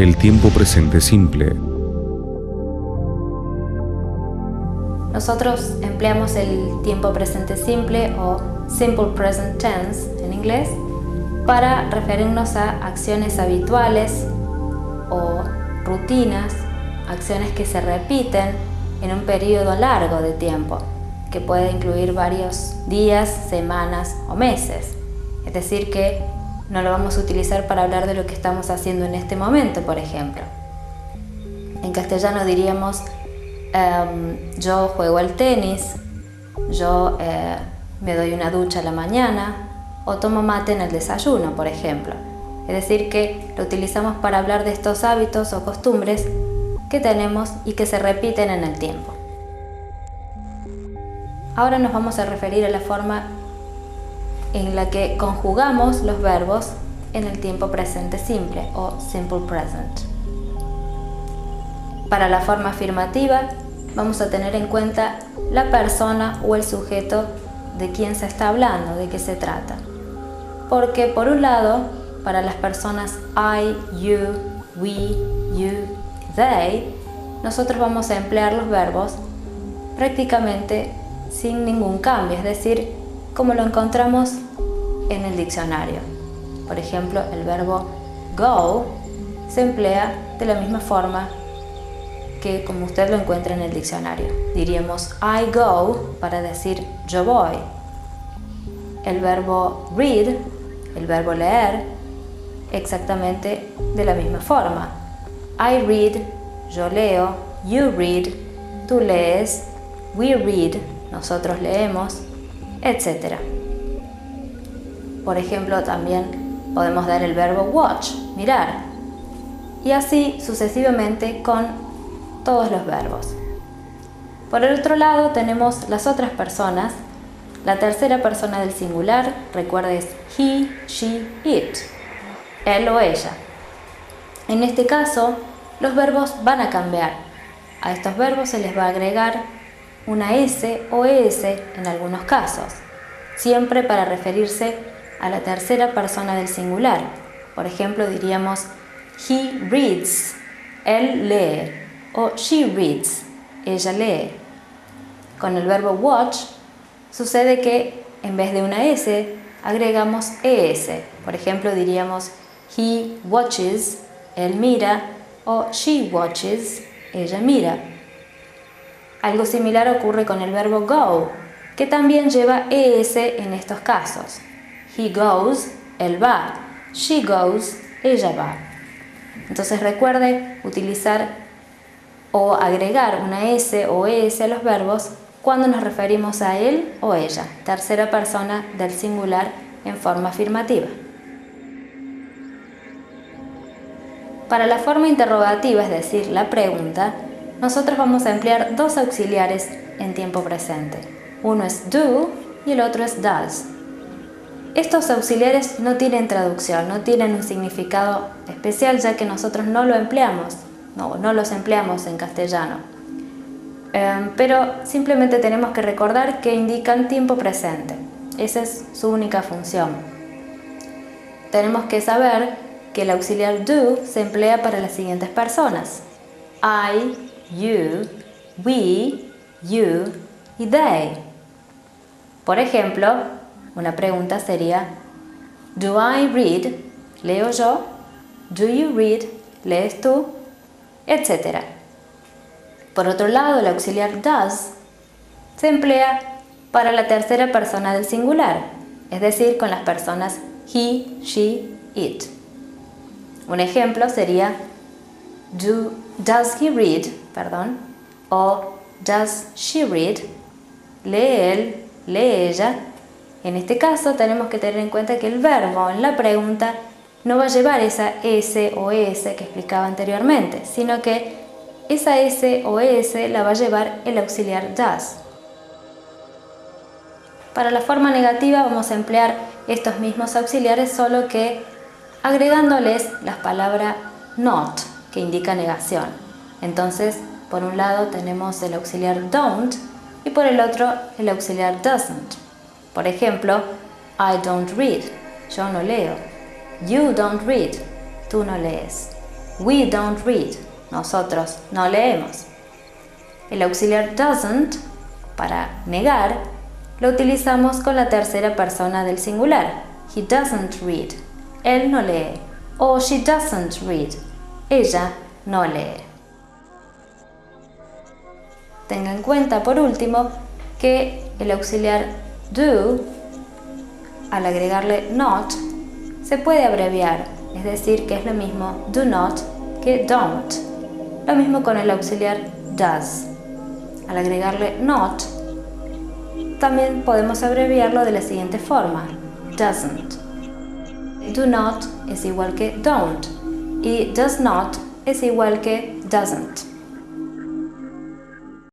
El tiempo presente simple. Nosotros empleamos el tiempo presente simple o simple present tense en inglés para referirnos a acciones habituales o rutinas, acciones que se repiten en un periodo largo de tiempo, que puede incluir varios días, semanas o meses. Es decir, que no lo vamos a utilizar para hablar de lo que estamos haciendo en este momento, por ejemplo. En castellano diríamos yo juego al tenis, yo me doy una ducha a la mañana o tomo mate en el desayuno, por ejemplo. Es decir, que lo utilizamos para hablar de estos hábitos o costumbres que tenemos y que se repiten en el tiempo. Ahora nos vamos a referir a la forma en la que conjugamos los verbos en el tiempo presente simple o simple present. Para la forma afirmativa vamos a tener en cuenta la persona o el sujeto de quién se está hablando, de qué se trata. Porque por un lado, para las personas I, you, we, you, they, nosotros vamos a emplear los verbos prácticamente sin ningún cambio, es decir, como lo encontramos en el diccionario. Por ejemplo, el verbo go se emplea de la misma forma que como usted lo encuentra en el diccionario. Diríamos I go para decir yo voy. El verbo read, el verbo leer, exactamente de la misma forma. I read, yo leo, you read, tú lees, we read, nosotros leemos, etc. Por ejemplo, también podemos dar el verbo watch, mirar, y así sucesivamente con todos los verbos. Por el otro lado tenemos las otras personas. La tercera persona del singular, recuerda, es he, she, it, él o ella. En este caso, los verbos van a cambiar. A estos verbos se les va a agregar una S o ES en algunos casos, siempre para referirse a la tercera persona del singular. Por ejemplo, diríamos he reads, él lee, o she reads, ella lee. Con el verbo watch sucede que en vez de una S agregamos ES. Por ejemplo, diríamos he watches, él mira, o she watches, ella mira. Algo similar ocurre con el verbo go, que también lleva ES en estos casos. He goes, él va. She goes, ella va. Entonces recuerde utilizar o agregar una S o ES a los verbos cuando nos referimos a él o ella, tercera persona del singular en forma afirmativa. Para la forma interrogativa, es decir, la pregunta, nosotros vamos a emplear dos auxiliares en tiempo presente. Uno es do y el otro es does. Estos auxiliares no tienen traducción, no tienen un significado especial, ya que nosotros no lo empleamos, no los empleamos en castellano. Pero simplemente tenemos que recordar que indican tiempo presente. Esa es su única función. Tenemos que saber que el auxiliar do se emplea para las siguientes personas: I, you, we, you y they. Por ejemplo, una pregunta sería: do I read? ¿Leo yo? Do you read? ¿Lees tú? Etcétera. Por otro lado, el auxiliar does se emplea para la tercera persona del singular, es decir, con las personas he, she, it. Un ejemplo sería does he read? O does she read? ¿Lee él? ¿Lee ella? En este caso tenemos que tener en cuenta que el verbo en la pregunta no va a llevar esa S o ES que explicaba anteriormente, sino que esa S o ES la va a llevar el auxiliar does. Para la forma negativa vamos a emplear estos mismos auxiliares, solo que agregándoles la palabra not, que indica negación. Entonces, por un lado tenemos el auxiliar don't y por el otro el auxiliar doesn't. Por ejemplo, I don't read, yo no leo. You don't read, tú no lees. We don't read. Nosotros no leemos. El auxiliar doesn't, para negar, lo utilizamos con la tercera persona del singular. He doesn't read. Él no lee. O she doesn't read. Ella no lee. Tenga en cuenta, por último, que el auxiliar do, al agregarle not, se puede abreviar, es decir, que es lo mismo do not que don't. Lo mismo con el auxiliar does. Al agregarle not, también podemos abreviarlo de la siguiente forma: doesn't. Do not es igual que don't y does not es igual que doesn't.